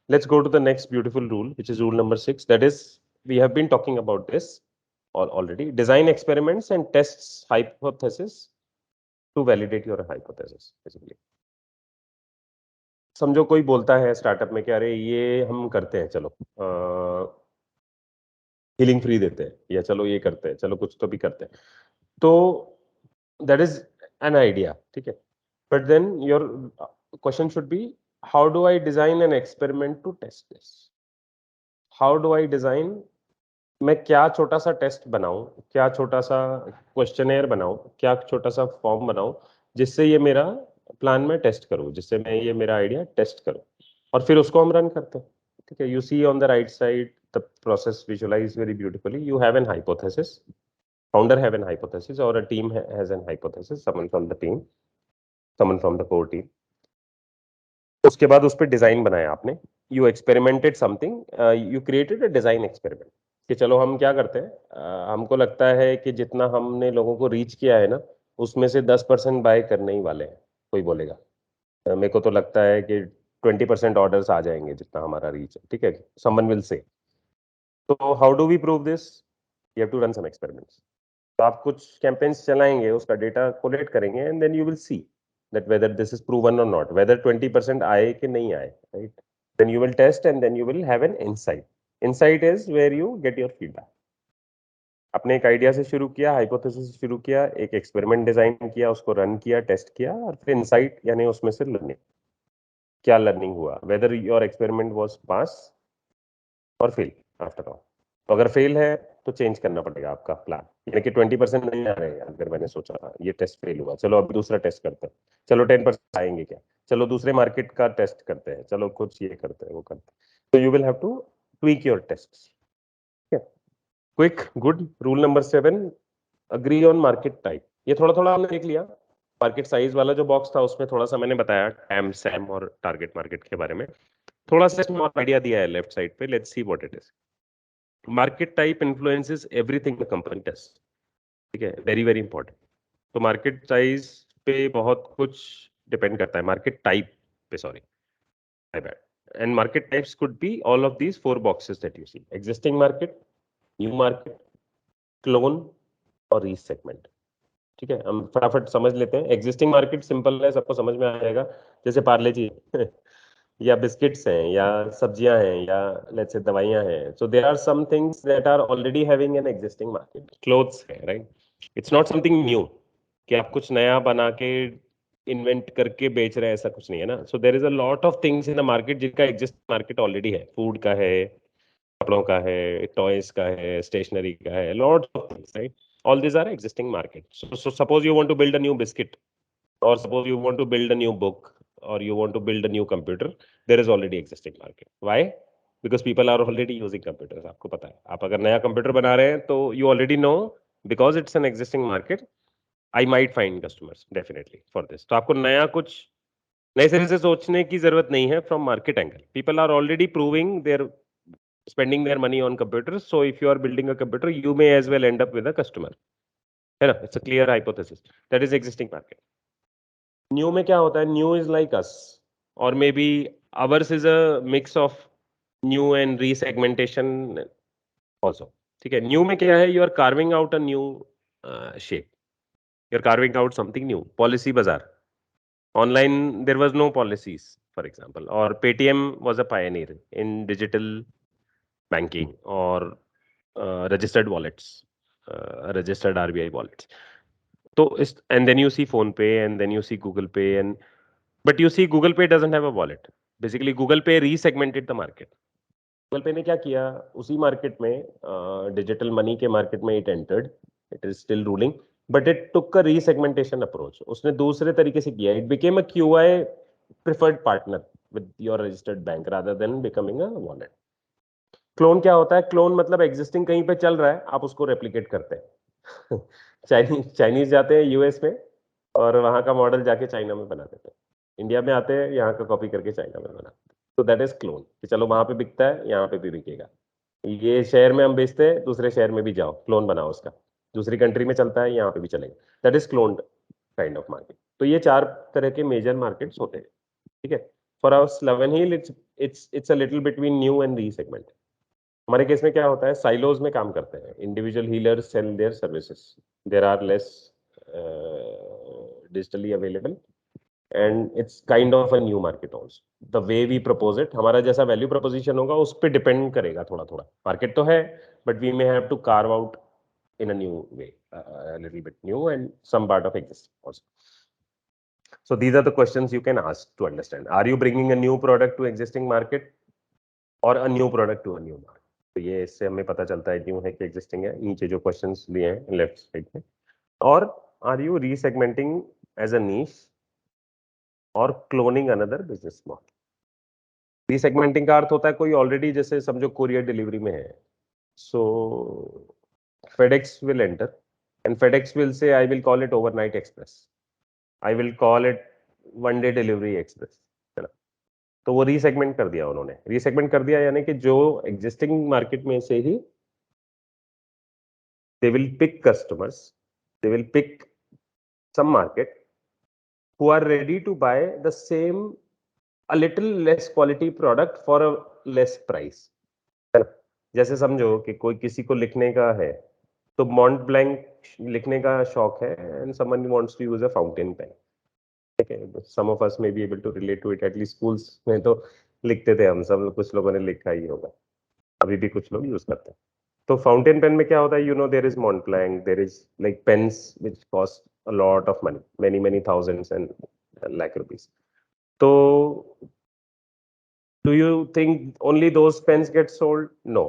Let's go to the next beautiful rule, which is rule number 6. That is, we have been talking about this already. Design experiments and tests hypothesis to validate your hypothesis. Basically, समझो कोई बोलता है startup में कि अरे ये हम करते हैं, चलो हीलिंग फ्री देते हैं, या चलो ये करते हैं, चलो कुछ तो भी करते हैं, तो दैट इज एन आइडिया, ठीक है. But then your question should be, how do I design an experiment to test this? How do I design, मैं क्या छोटा सा टेस्ट बनाऊं, क्या छोटा सा क्वेश्चनेयर बनाऊं, क्या छोटा सा फॉर्म बनाऊं जिससे ये मेरा प्लान में टेस्ट करूं, जिससे मैं ये मेरा आइडिया टेस्ट करूं, और फिर उसको हम रन करते हैं. ठीक है. You see on the right side the process visualise very beautifully. You have an hypothesis, founder have an hypothesis, or a team has an hypothesis, someone from the team, someone from the core team. उसके बाद उस पर design बनाया आपने. You experimented something, you created a design experiment कि चलो हम क्या करते हैं, हमको लगता है कि जितना हमने लोगों को रीच किया है ना, उसमें से 10% बाय करने ही वाले हैं. कोई बोलेगा मेरे को तो लगता है कि 20% ऑर्डर्स आ जाएंगे जितना हमारा रीच है. ठीक है. Someone will say. तो how do we prove this? You have to run some experiments. तो आप कुछ कैंपेन्स चलाएंगे, उसका डेटा कोलेक्ट करेंगे, and then you will see that whether this is proven or not, whether 20% आए कि नहीं आए, right? Then you will test and then you will have an insight. Insight is where you get your feedback. आपने एक idea से शुरू किया, hypothesis से शुरू किया, एक एक्सपेरिमेंट डिजाइन किया, उसको रन किया, टेस्ट किया, और फिर इनसाइट यानी उसमें से लर्निंग. क्या लर्निंग हुआ, वेदर योर एक्सपेरिमेंट वाज पास और फेल आफ्टर ऑल. तो अगर फेल है तो चेंज करना पड़ेगा आपका प्लान. यानी कि 20% नहीं आ रहे हैं, अगर मैंने सोचा था ये टेस्ट फेल हुआ, चलो अब दूसरा टेस्ट करते हैं, चलो 10% आएंगे क्या, चलो दूसरे मार्केट का टेस्ट करते हैं, चलो कुछ ये करते हैं, वो करते हैं. तो you will have to tweak your test. Quick good. Rule number 7, agree on market type. ये थोड़ा थोड़ा हमने देख लिया. मार्केट साइज वाला जो बॉक्स था उसमें थोड़ा सा मैंने बताया टैम सैम और टारगेट मार्केट के बारे में. थोड़ा सा इसमें आइडिया दिया है लेफ्ट साइड पे. Let's see what it is. Market type influences everything the company does. ठीक है. Very very important. तो मार्केट साइज पे बहुत कुछ डिपेंड करता है. मार्केट टाइप पे, sorry, my bad. And market types could be all of these 4 boxes that you see. Existing market, new market, clone और रीसेगमेंट. ठीक है. हम फटाफट समझ लेते हैं. एग्जिस्टिंग मार्केट सिंपल है, सबको समझ में आ जाएगा. जैसे पार्ले जी या बिस्किट्स हैं, या सब्जियां हैं, या लेट्स से दवाइयां हैं. So there are some things that are already having an existing market. Clothes है, right? It's not something new कि आप कुछ नया बना के इन्वेंट करके बेच रहे हैं, ऐसा कुछ नहीं है ना. So there is a lot of things in the market जिनका एग्जिस्ट मार्केट ऑलरेडी है. फूड का है, कपड़ों का है, टॉयज का है, स्टेशनरी का है, lot of things, right? All these are existing market. So suppose you want to build a new biscuit, or suppose you want to build a new book, or you want to build a new computer. There is already existing market. Why? Because people are already using computers. आपको पता है. आप अगर नया computer बना रहे हैं तो you already know, because it's an existing market, I might find customers definitely for this. तो आपको नया कुछ नए सिरे से सोचने की जरूरत नहीं है. From market angle, people are already proving their spending their money on computers. So if you are building a computer, you may as well end up with a customer. है ना? It's a clear hypothesis. That is existing market. New में क्या होता है? New is like us, or maybe ours is a mix of new and resegmentation also. ठीक है. New में क्या है? You are carving out a new shape. You are carving out something new. Policy bazaar. Online there was no policies, for example, or Paytm was a pioneer in digital banking or registered wallets, registered RBI wallets. So, and then you see Phone Pay, and then you see Google Pay, and but you see Google Pay doesn't have a wallet. Basically, Google Pay resegmented the market. Google Pay ने क्या किया? उसी market में, digital money के market में it entered. It is still ruling, but it took a resegmentation approach. उसने दूसरे तरीके से किया. It became a QI preferred partner with your registered bank rather than becoming a wallet. Clone क्या होता है? क्लोन मतलब एग्जिस्टिंग कहीं पे चल रहा है, आप उसको रेप्लिकेट करते हैं. चाइनीज जाते हैं यूएस में, और वहां का मॉडल जाके चाइना में बना देते हैं. इंडिया में आते हैं, यहाँ का कॉपी करके चाइना में बनाते हैं. तो दैट इज क्लोन. कि चलो वहां पे बिकता है, यहाँ पे भी बिकेगा. ये शहर में हम बेचते हैं, दूसरे शहर में भी जाओ, क्लोन बनाओ उसका. दूसरी कंट्री में चलता है, यहाँ पे भी चलेगा. That is clone kind of market. तो ये 4 तरह के मेजर मार्केट्स होते हैं. ठीक है. For us, Love and Heal, it's a little between new and re-segment. हमारे केस में क्या होता है, साइलोज में काम करते हैं. Individual healers sell their services. There are less digitally available and it's kind of a new market also. The way we propose it, हमारा जैसा वैल्यू प्रोपोजिशन होगा उस पर डिपेंड करेगा थोड़ा थोड़ा. मार्केट तो है but we may have to carve out in a new way, a little bit new and some part of existing also. So these are the questions you can ask to understand. Are you bringing a new product to existing market or a new product to a new market? तो ये इससे हमें पता चलता है new है कि existing है. नीचे जो क्वेश्चंस दिए हैं लेफ्ट साइड में. और आर यू रीसेगमेंटिंग एज अ नीश और क्लोनिंग अनदर बिजनेस मॉडल. रीसेगमेंटिंग का अर्थ होता है कोई ऑलरेडी जैसे समझो कुरियर डिलीवरी में है. सो FedEx will enter and FedEx will say I will call it overnight express. I will call it one day delivery express. तो वो रीसेगमेंट कर दिया उन्होंने. रीसेगमेंट कर दिया यानी कि जो एग्जिस्टिंग मार्केट में से ही they will pick customers, they will pick some market who are ready to buy the same a little less quality product for a less price. जैसे समझो कि कोई किसी को लिखने का है तो मॉन्ट ब्लैंक लिखने का शौक है and someone wants to use a fountain pen. ठीक है, some of us may be able to relate to it. At least schools में तो लिखते थे हम सब, कुछ लोगों ने लिखा ही होगा, अभी भी कुछ लोग यूज करते हैं. तो फाउंटेन पेन में क्या होता है, you know there is Mont Blanc, there is like pens which cost a lot of money, many many thousands and lakh rupees. तो do you think only those pens get sold? No.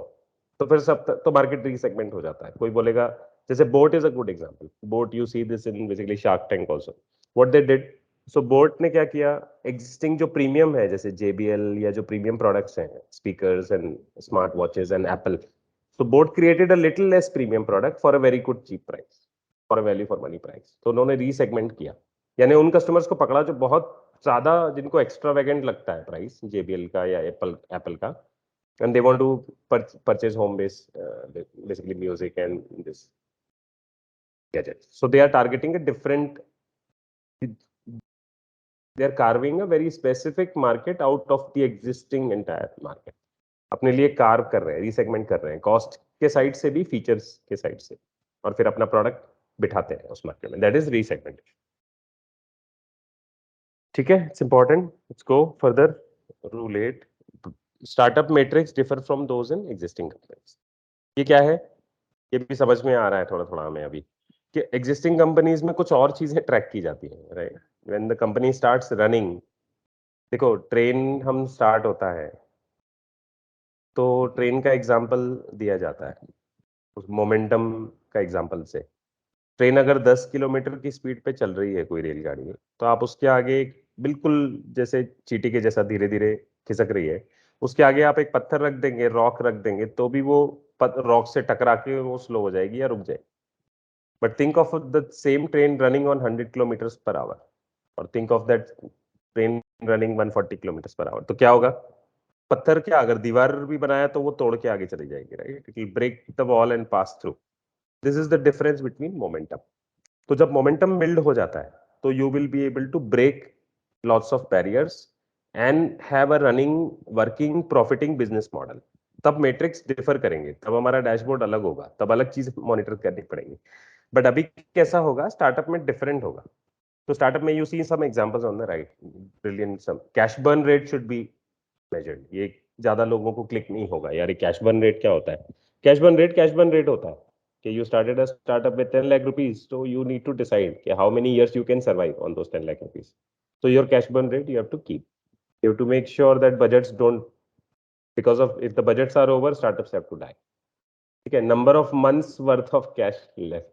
तो फिर सब तो market रीसेगमेंट हो जाता है. कोई बोलेगा जैसे boat is a good example. Boat you see this in basically shark tank also. What they did, so boat ने क्या किया, एग्जिस्टिंग जो प्रीमियम है जैसे JBL या जो प्रीमियम प्रोडक्ट्स हैं, speakers and smart watches and Apple, so boat created a little less premium product for a very good cheap price, for a value for money price. तो उन्होंने रीसेगमेंट किया, यानी उन कस्टमर्स को पकड़ा जो बहुत ज्यादा जिनको एक्स्ट्रावेगेंट लगता है प्राइस JBL का या एप्पल का, and they want to purchase home base basically music and this gadgets. So they are targeting a different, they are carving a very specific market out of the existing entire market. अपने लिए curve कर रहे हैं, रीसेगमेंट कर रहे हैं, cost के side से भी, फीचर्स के साइड से, और फिर अपना प्रोडक्ट बिठाते हैं उस मार्केट में. That is resegmentation. ठीक है, it's important. Let's go further. Rule 8, startup metrics differ from those in existing companies. ये क्या है, ये भी समझ में आ रहा है थोड़ा थोड़ा हमें अभी कि एग्जिस्टिंग कंपनीज में कुछ और चीजें ट्रैक की जाती हैं, right. When the company starts running, देखो ट्रेन हम स्टार्ट होता है तो ट्रेन का एग्जांपल दिया जाता है उस मोमेंटम का एग्जांपल से. ट्रेन अगर 10 किलोमीटर की स्पीड पे चल रही है कोई रेलगाड़ी, तो आप उसके आगे बिल्कुल जैसे चींटी के जैसा धीरे धीरे खिसक रही है, उसके आगे आप एक पत्थर रख देंगे, रॉक रख देंगे, तो भी वो रॉक से टकरा के वो स्लो हो जाएगी या रुक जाएगी. But think of the same train running on 100 kilometre per hour और think of that train running 140 kilometre per hour, तो क्या होगा, पत्थर क्या अगर दीवार भी बनाया तो वो तोड़ के आगे चली जाएगी, right. It will break the wall and pass through. This is the difference between momentum. तो जब मोमेंटम बिल्ड हो जाता है तो you will be able to break lots of barriers and have a running working profiting business model. तब metrics differ करेंगे, तब हमारा डैशबोर्ड अलग होगा, तब अलग चीज मॉनिटर करनी पड़ेगी. बट अभी कैसा होगा, स्टार्टअप में डिफरेंट होगा. तो स्टार्टअप में you see some examples on the right, brilliant. Some cash burn rate should be measured. ये ज्यादा लोगों को क्लिक नहीं होगा यार, कैश बर्न रेट क्या होता है. कैश बर्न रेट होता है कि you started a startup with 10 lakh rupees, so you need to decide कि how many years you can survive on those 10 lakh rupees. So your cash burn rate you have to keep. You have to make sure that budgets don't, because of if the budgets are over, startups have to die. ठीक है, number of months worth of cash left.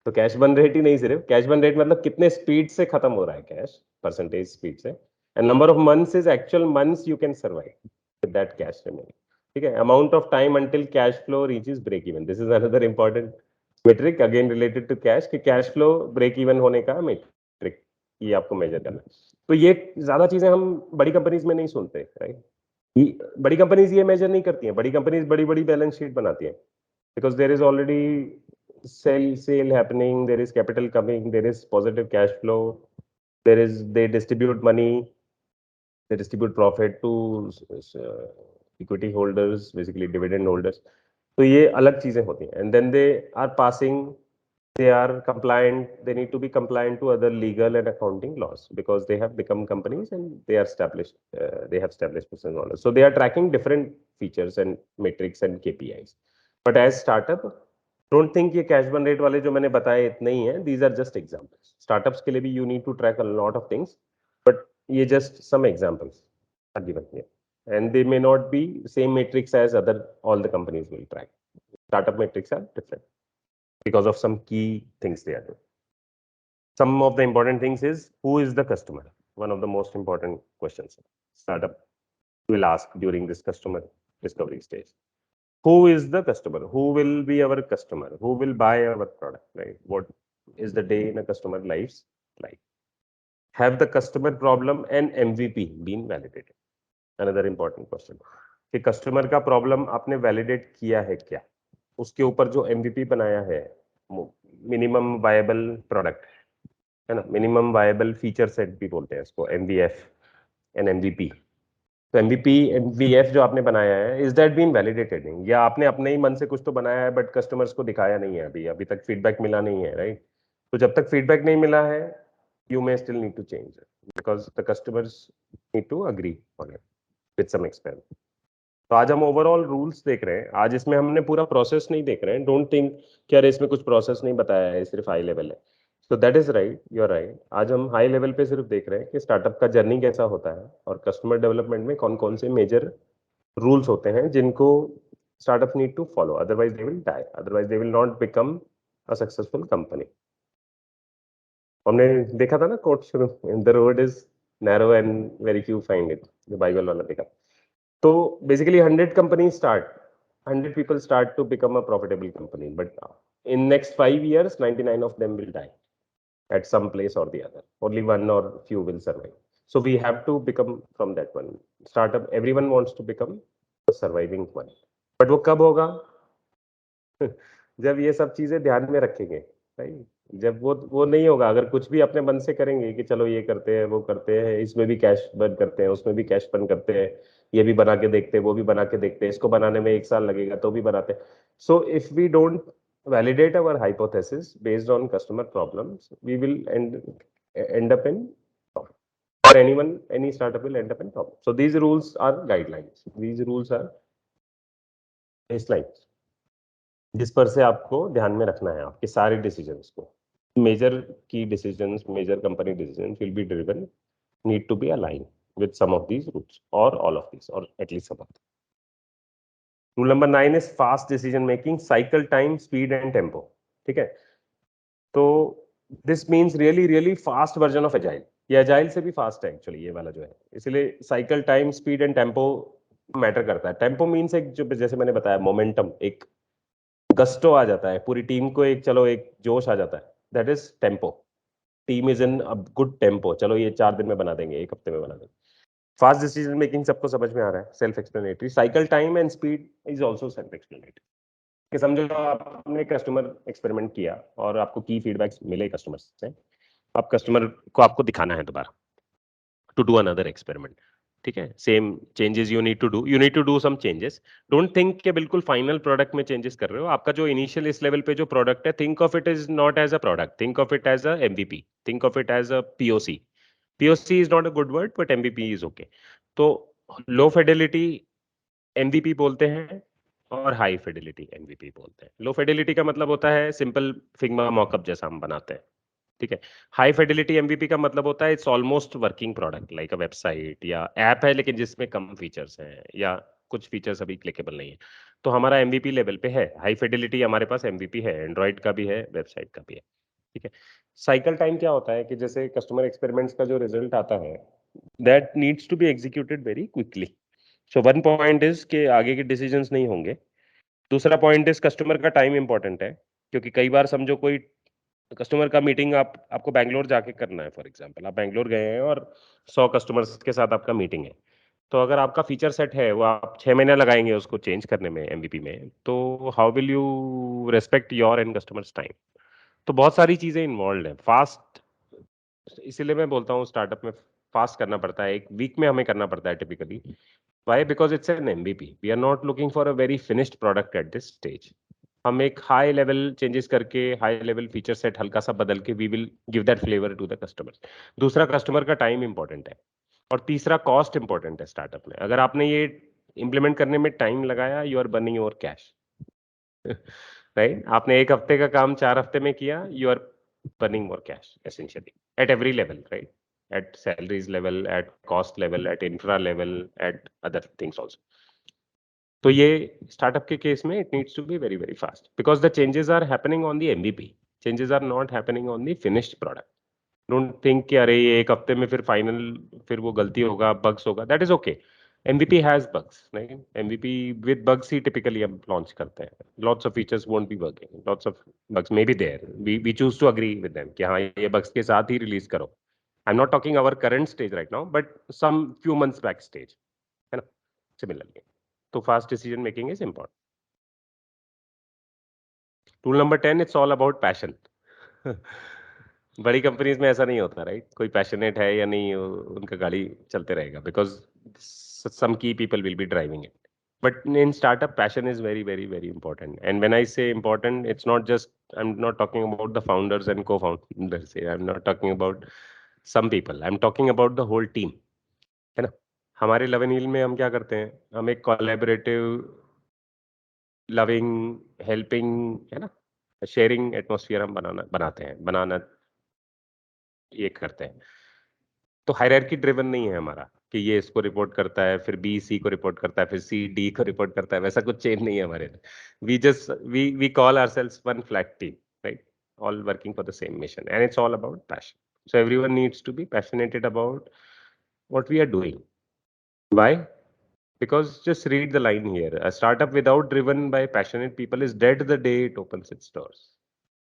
तो cash burn rate ही नहीं, सिर्फ cash burn rate मतलब कितने speed से खत्म हो रहा है कैश, परसेंटेज स्पीड से, and number of months is actual months you can survive with that cash remaining. ठीक है, amount of time until cash flow reaches break even. This is another important metric again related to cash, कि cash flow break even होने का metric, ये आपको major करना है. तो ये ज्यादा चीजें हम बड़ी कंपनीज में नहीं सुनते, राइट. बड़ी कंपनीज ये मेजर नहीं करती हैं. बड़ी कंपनीज बड़ी बड़ी बैलेंस शीट बनाती हैं because there is already sale happening, there is capital coming, there is positive cash flow, there is, they distribute money, they distribute profit to equity holders, basically dividend holders. तो ये अलग चीजें होती हैं, and then they are passing, they are compliant, they need to be compliant to other legal and accounting laws because they have become companies and they are established, they have established business models. So they are tracking different features and metrics and KPIs. But as startup, don't think ये cash burn rate वाले जो मैंने बताए इतने ही हैं. These are just examples. Startups के लिए भी you need to track a lot of things, but ये just some examples are given here. And they may not be same metrics as other all the companies will track. Startup metrics are different because of some key things they are doing. Some of the important things is who is the customer? One of the most important questions startup will ask during this customer discovery stage. Who is the customer? Who will be our customer? Who will buy our product, right? What is the day in a customer life's life? Have the customer problem and MVP been validated? Another important question कि customer का problem आपने validate किया है क्या, उसके ऊपर जो MVP बनाया है, मिनिमम वायबल प्रोडक्ट है ना, मिनिमम वायबल फीचर सेट भी बोलते हैं इसको, एमवीएफ एंड एमवीपी. तो एमवीपी एमवीएफ जो आपने बनाया है, इज दैट बीन वैलिडेटेड? या आपने अपने ही मन से कुछ तो बनाया है बट कस्टमर्स को दिखाया नहीं है, अभी अभी तक फीडबैक मिला नहीं है, राइट? तो जब तक फीडबैक नहीं मिला है, you may still need to change it because the customers need to agree on it with some extent. तो आज हम ओवरऑल रूल्स देख रहे हैं, आज इसमें हमने पूरा प्रोसेस नहीं देख रहे हैं. डोंट थिंक कि अरे इसमें कुछ प्रोसेस नहीं बताया है, सिर्फ हाई लेवल है. So that is right, you are right. आज हम हाई लेवल पे सिर्फ देख रहे हैं कि स्टार्टअप का जर्नी कैसा होता है और कस्टमर डेवलपमेंट में कौन कौन से मेजर रूल्स होते हैं जिनको startup need to follow, otherwise they will die, otherwise they will not become a successful company. हमने देखा था ना कोट शुरू, the road is narrow and very few find it, जो बाइबल वाला देखा. तो basically 100 company start, 100 people start to become a profitable company, but in next 5 years 99 of them will die at some place or the other. Only one or few will survive. So we have to become from that one. Startup, everyone wants to become a surviving one. But वो कब होगा? जब ये सब चीजें ध्यान में रखेंगे, राइट? जब वो नहीं होगा, अगर कुछ भी अपने मन से करेंगे कि चलो ये करते हैं, वो करते हैं, इसमें भी कैश बर्न करते हैं, उसमें भी कैश बर्न करते हैं, ये भी बना के देखते हैं, वो भी बना के देखते हैं, इसको बनाने में 1 साल लगेगा तो भी बनाते हैं. So if we don't validate our hypothesis based on customer problems, we will end up in problem. Or anyone, any startup will end up in problem. So these rules are guidelines. These rules are baselines जिस पर से आपको ध्यान में रखना है आपके सारे डिसीजंस को. मेजर की decisions, major company decisions will be driven, need to be align with some of these rules or all of these or at least some of them. Rule number 9 is fast decision making, cycle time, speed and tempo. ठीक है, तो this means really fast version of agile. ये agile से भी fast है actually ये वाला जो है, इसलिए cycle time, speed and tempo matter करता है. टेम्पो मीन्स एक, जो जैसे मैंने बताया, मोमेंटम, एक गस्टो आ जाता है, पूरी टीम को एक, चलो एक जोश आ जाता है, that is tempo. Team is in a good tempo, चलो ये 4 दिन में बना देंगे, 1 हफ्ते में बना देंगे. फास्ट डिसीजन मेकिंग सबको समझ में आ रहा है, self explanatory. Cycle time and speed is also self explanatory. कि समझो आपने कस्टमर एक्सपेरिमेंट किया और आपको की फीडबैक्स मिले कस्टमर से, आप कस्टमर को आपको दिखाना है दोबारा टू डू अनदर एक्सपेरिमेंट. ठीक है, same changes you need to do some changes. Don't think कि बिल्कुल फाइनल प्रोडक्ट में चेंजेस कर रहे हो. आपका जो इनिशियल इस लेवल पे जो प्रोडक्ट है, think of it is not as a product, think of it as a MVP, think of it as a POC. POC is not a good word but MVP is okay. तो low Fidelity MVP बोलते हैं और high Fidelity MVP बोलते हैं. लो Fidelity का मतलब होता है सिंपल फिग्मा मॉकअप जैसा हम बनाते हैं. ठीक है. हाई फिडेलिटी एमवीपी का मतलब होता है it's almost working product, like a website या ऐप है लेकिन जिसमें कम फीचर्स हैं या कुछ फीचर्स अभी क्लिकेबल नहीं है. तो हमारा एमवीपी लेवल पे है, हाई फिडेलिटी हमारे पास एमवीपी है, एंड्रॉइड का भी है, वेबसाइट का भी है. ठीक है. साइकिल टाइम क्या होता है कि जैसे कस्टमर एक्सपेरिमेंट्स का जो रिजल्ट आता है, that needs to be executed very quickly. So one point is के आगे के डिसीजंस नहीं होंगे. दूसरा पॉइंट इज कस्टमर का टाइम इंपॉर्टेंट है, क्योंकि कई बार समझो कोई कस्टमर का मीटिंग आपको बैंगलोर जाके करना है. फॉर एग्जांपल आप बैंगलोर गए हैं और 100 कस्टमर्स के साथ आपका मीटिंग है. तो अगर आपका फीचर सेट है वो आप 6 महीने लगाएंगे उसको चेंज करने में एमवीपी में, तो how will you respect your and customers time? तो बहुत सारी चीजें इन्वॉल्व हैं. फास्ट, इसीलिए मैं बोलता हूँ स्टार्टअप में फास्ट करना पड़ता है, एक वीक में हमें करना पड़ता है typically. Why? Because it's an MVP. We are not looking for a very finished product at this stage. हम एक हाई लेवल चेंजेस करके, हाई लेवल फीचर सेट हल्का सा बदल के we will give that flavour to the customers. दूसरा, customer का time important है. और तीसरा, कॉस्ट इंपॉर्टेंट है स्टार्टअप में. अगर आपने ये इंप्लीमेंट करने में टाइम लगाया, you are burning your cash. Right? आपने एक हफ्ते का काम 4 हफ्ते में किया, you are burning more cash essentially at every level, right? At salaries level, at cost level, at infra level, at other things also. तो ये स्टार्टअप के केस में it needs to be very very fast because the changes are happening on the MVP. Changes are not happening on the finished product. Don't think कि अरे ये एक हफ्ते में फिर फाइनल फिर वो गलती होगा, बग्स होगा. That is okay. MVP has bugs, right? MVP with bugs he typically हम launch करते हैं. Lots of features won't be working. Lots of bugs may be there. We choose to agree with them कि हाँ ये bugs के साथ ही release करो. I'm not talking our current stage right now, but some few months back stage, है ना? Similarly, तो fast decision making is important. Rule number 10, it's all about passion. बड़ी कंपनीज में ऐसा नहीं होता, राइट? कोई पैशनेट है या नहीं, उनका गाड़ी चलते रहेगा because some key people will be driving it. But in startup passion is very very very important. And when I say important, it's not just, I am not talking about the founders and cofounders, I am not talking about some people, I am talking about the whole team. है ना? हमारे लवन हिल में हम क्या करते हैं, हम एक कोलैबोरेटिव, लविंग, हेल्पिंग, है ना, शेयरिंग एटमॉस्फेयर हम बनाना ये करते हैं. तो हायरार्की ड्रिवन नहीं है हमारा कि ये इसको रिपोर्ट करता है, फिर बी सी को रिपोर्ट करता है, फिर सी डी को रिपोर्ट करता है. वैसा कुछ चेंज नहीं है हमारे. We call ourselves one flat team, right? All working for the same mission and it's all about passion. So everyone needs to be passionated about what we are doing. Why? Because just read the line here. A startup without driven by passionate people is dead the day it opens its doors.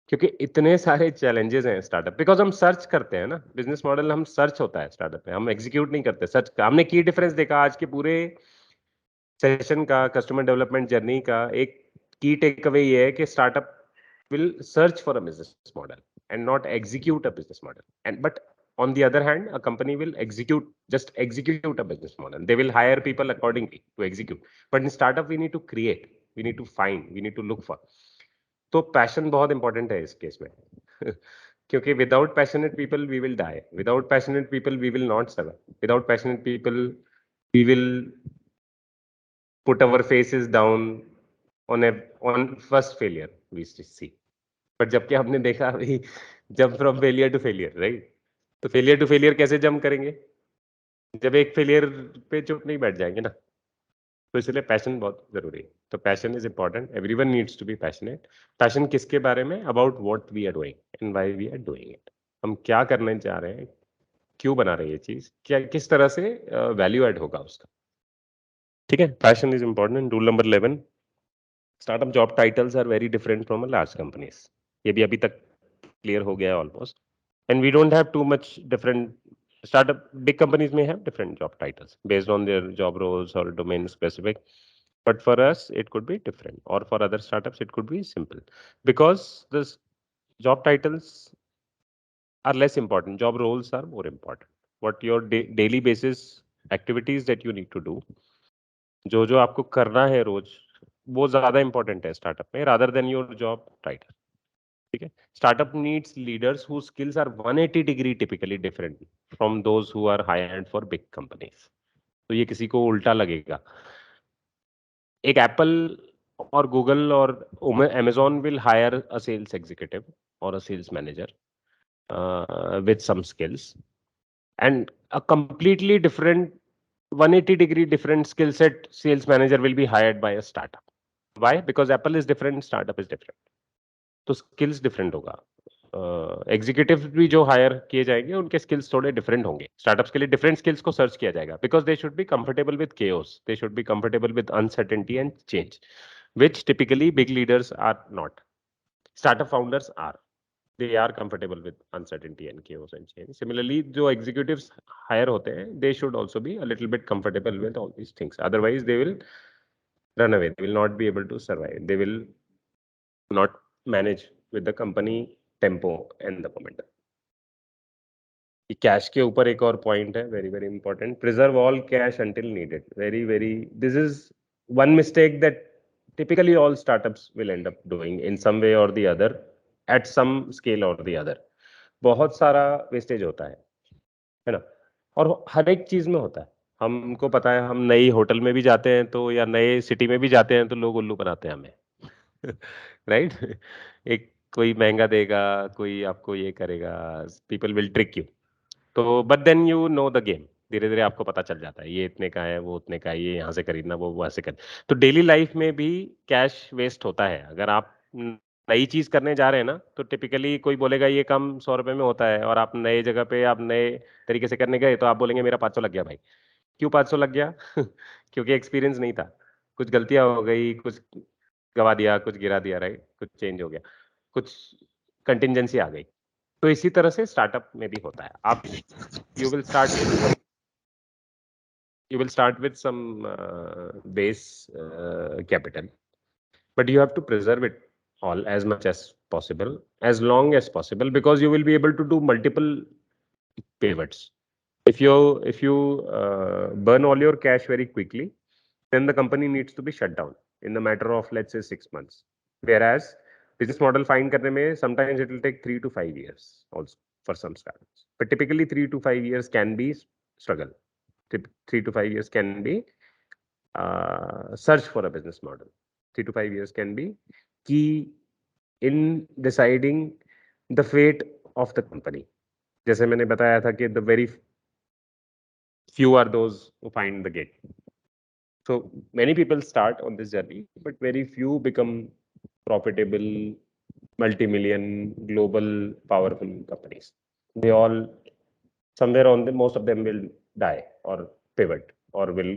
क्योंकि इतने सारे challenges हैं startup. Because हम search करते हैं ना, business model हम search होता है स्टार्टअप में, हम एग्जीक्यूट नहीं करते. सर्च का हमने की डिफरेंस देखा आज के पूरे सेशन का, कस्टमर डेवलपमेंट जर्नी का. एक की टेक अवे ये है कि startup will search for a business model and not execute a business model. And but on the other hand, a company will just execute a business model. They will hire people accordingly to execute. But in startup, we need to create, we need to find, we need to look for. तो passion बहुत important है इस case में. क्योंकि without passionate people we will die, without passionate people we will not survive, without passionate people we will put our faces down on first failure we see. But जबकि हमने देखा अभी, jump from failure to failure, right? तो failure to failure कैसे jump करेंगे जब एक failure पे चुप नहीं बैठ जाएंगे ना. तो इसलिए पैशन बहुत जरूरी है. तो passion is important. Everyone needs to be passionate. Passion किसके बारे में? About what we are doing and why we are doing it. हम क्या करने जा रहे हैं, क्यों बना रहे हैं ये चीज, क्या किस तरह से वैल्यू ऐड होगा उसका. ठीक है? Passion is important. Rule number 11, startup job titles are very different from a large companies. ये भी अभी तक क्लियर हो गया है almost. And we don't have too much different. Startup, big companies may have different job titles based on their job roles or domain specific, but for us it could be different, or for other startups it could be simple, because this job titles are less important, job roles are more important. What your daily basis activities that you need to do, जो जो आपको करना है रोज, वो ज्यादा important है startup में, rather than your job title. ठीक है? Startup needs leaders whose skills are 180 degree typically different from those who are hired for big companies. तो ये किसी को उल्टा लगेगा. एक एप्पल और गूगल और Amazon will hire a sales executive और a sales manager with some skills, and a completely different 180 degree different skill set sales manager will be hired by a startup. Why? Because Apple is different, startup is different. तो skills different होगा. Executive भी जो higher किए जाएंगे उनके skills थोड़े different होंगे. Startups के लिए डिफरेंट स्किल्स को सर्च किया जाएगा, because they should be comfortable with chaos, they should be comfortable with uncertainty and change, which typically big leaders are not. Startup founders are. They are comfortable with uncertainty and chaos and change. Similarly, जो executives hire होते हैं, they should also be a little bit comfortable with all these things. Otherwise, they will run away. They will not be able to survive. They will not manage with the company tempo and the momentum. Cash के ऊपर एक और point है, very very important, preserve all cash until needed. Very very, this is one mistake that typically all startups will end up doing in some way or the other at some scale or the other. बहुत सारा wastage होता है ना, और हर एक चीज में होता है. हमको पता है, हम नई होटल में भी जाते हैं तो, या नए सिटी में भी जाते हैं तो लोग उल्लू बनाते हैं हमें. राइट. एक कोई महंगा देगा, कोई आपको ये करेगा, पीपल विल ट्रिक यू. तो but then you know the game. धीरे धीरे आपको पता चल जाता है ये इतने का है, वो उतने का है, ये यहाँ से खरीदना, वो वहां से कर. तो डेली लाइफ में भी कैश वेस्ट होता है. अगर आप नई चीज करने जा रहे हैं ना, तो टिपिकली कोई बोलेगा ये काम 100 रुपए में होता है, और आप नए जगह पे, आप नए तरीके से करने गए, तो आप बोलेंगे मेरा 500 लग गया भाई. क्यों 500 लग गया? क्योंकि एक्सपीरियंस नहीं था, कुछ गलतियां हो गई, कुछ गवा दिया, कुछ गिरा दिया, राइट, कुछ चेंज हो गया, कुछ कंटिजेंसी आ गई. तो इसी तरह से स्टार्टअप में भी होता है. आप you will start with some base capital, but you have to preserve it all as much as possible, as long as possible, because you will be able to do multiple pivots. If you burn all your cash very quickly, then the company needs to be shut down in the matter of, let's say, 6 months. Whereas business model find karne mein, sometimes it will take 3 to 5 years also for some startups. But typically 3 to 5 years can be struggle. 3 to 5 years can be search for a business model. 3 to 5 years can be key in deciding the fate of the company. जैसे मैंने बताया था कि the very few are those who find the gate. So many people start on this journey, but very few become profitable, multi-million, global, powerful companies. They all, somewhere on the, most of them will die or pivot or will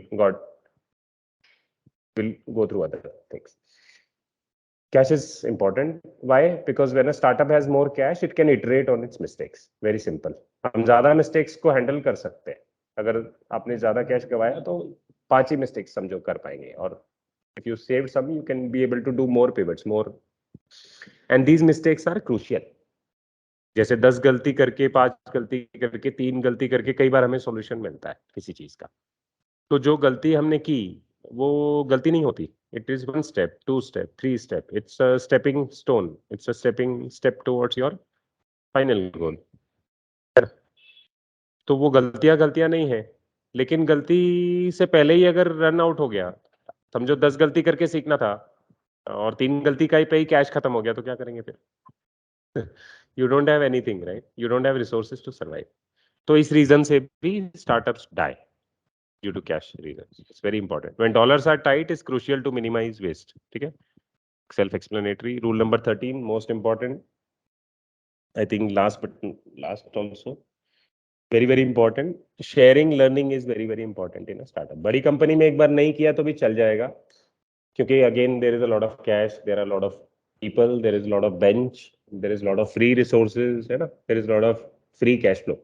go through other things. Cash is important. Why? Because when a startup has more cash, it can iterate on its mistakes. Very simple. हम ज्यादा mistakes को handle कर सकते हैं. अगर आपने ज्यादा cash गवाया तो 5 ही mistakes समझो कर पाएंगे, और if you saved some, you can be able to do more pivots, more. And these mistakes are crucial. जैसे 10 गलती करके, 5 गलती करके, 3 गलती करके कई बार हमें सॉल्यूशन मिलता है किसी चीज का. तो जो गलती हमने की, वो गलती नहीं होती. It is 1 step, 2 step, 3 step. It's a stepping stone. It's a stepping step towards your final goal. तो वो गलतियां गलतियां नहीं है, लेकिन गलती से पहले ही अगर रन आउट हो गया, समझो 10 गलती करके सीखना था और 3 गलती का ही पे ही कैश खत्म हो गया, तो क्या करेंगे फिर? You don't have anything, right? You don't have resources to survive. तो इस रीजन से भी startups die due to cash reasons. It's very important. When dollars are tight, it's crucial to minimize waste. ठीक है? Self-explanatory. Rule number 13, most important. I think last also. Very very important. Sharing learning is very very important in a startup. बड़ी company में एक बार नहीं किया तो भी चल जाएगा, क्योंकि again there is a lot of cash, there are a lot of people, there is a lot of bench, there is a lot of free resources, है ना? There is a lot of free cash flow.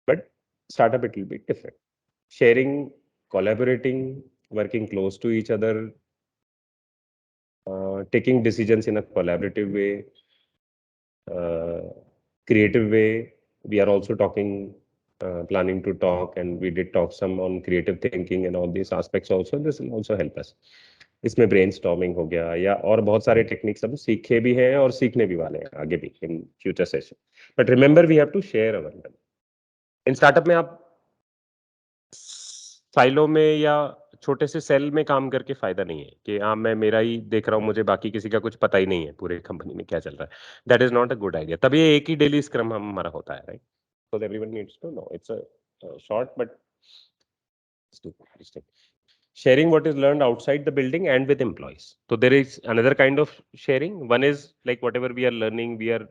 But startup it will be different. Sharing, collaborating, working close to each other, taking decisions in a collaborative way, creative way. We are also talking, planning to talk, and we did talk some on creative thinking and all these aspects also. This will also help us. इसमें brainstorming हो गया, या और बहुत सारे techniques हम सीखे भी हैं और सीखने भी वाले हैं आगे भी in future session. But remember we have to share our learning. In startup में आप साइलो में या छोटे से सेल में काम करके फायदा नहीं है कि हाँ मैं मेरा ही देख रहा हूँ, मुझे बाकी किसी का कुछ पता ही नहीं है पूरे कंपनी में क्या चल रहा है. That is not a good idea. तभी एक ही डेली स्क्रम हमारा होता है, right? Because everyone needs to know. It's a short but sharing what is learned outside the building and with employees. So there is another kind of sharing. One is like whatever we are learning, we are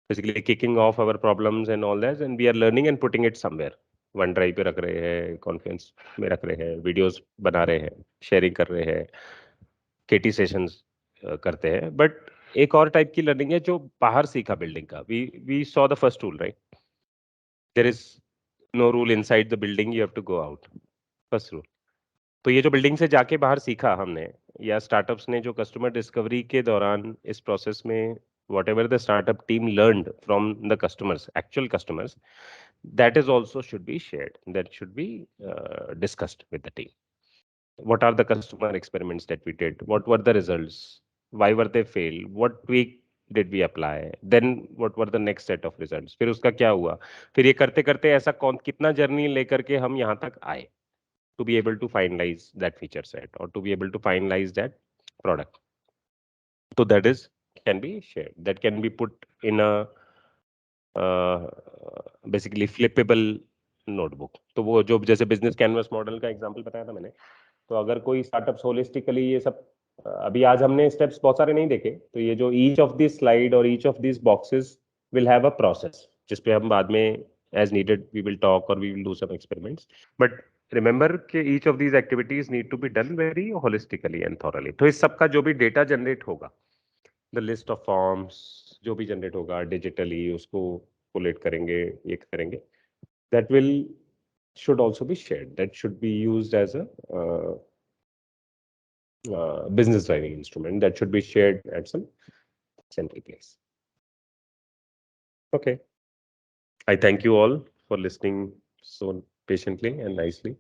basically kicking off our problems and all that, and we are learning and putting it somewhere. One drive पे रख रहे हैं, conference में रख रहे हैं, videos बना रहे हैं, शेयरिंग कर रहे हैं, केटी सेशंस करते हैं. बट एक और टाइप की लर्निंग है जो बाहर सीखा बिल्डिंग का. We saw the first rule, right? There is no rule inside the building, you have to go out. First rule. तो ये जो बिल्डिंग से जाके बाहर सीखा हमने, या स्टार्टअप्स ने जो कस्टमर डिस्कवरी के दौरान इस प्रोसेस में whatever the startup team learned from the customers, actual customers, that is also should be shared. That should be discussed with the team. What are the customer experiments that we did? What were the results? Why were they failed? What tweak did we apply? Then what were the next set of results? फिर उसका क्या हुआ? फिर ये करते करते ऐसा कौन कितना जर्नी लेकर के हम यहाँ तक आए to be able to finalize that feature set or to be able to finalize that product. So that is can be shared. That can be put in a basically flippable notebook. तो वो जो जैसे business canvas model का example बताया था मैंने, तो अगर कोई स्टार्टअप्स होलिस्टिकली ये सब अभी आज हमने स्टेप्स बहुत सारे नहीं देखे, तो ये जो ईच ऑफ दिस स्लाइड और each of this boxes will have a process जिसपे हम बाद में as needed we will talk और we will do some experiments. But remember कि each of these activities need to be done very holistically and thoroughly. तो इस सब का जो भी डेटा जनरेट होगा, द लिस्ट ऑफ फॉर्म्स जो भी जनरेट होगा डिजिटली, उसको कोलेट करेंगे, ये करेंगे, that will should also be shared. That should be used as a business driving instrument. That should be shared at some central place. Okay. I thank you all for listening so patiently and nicely.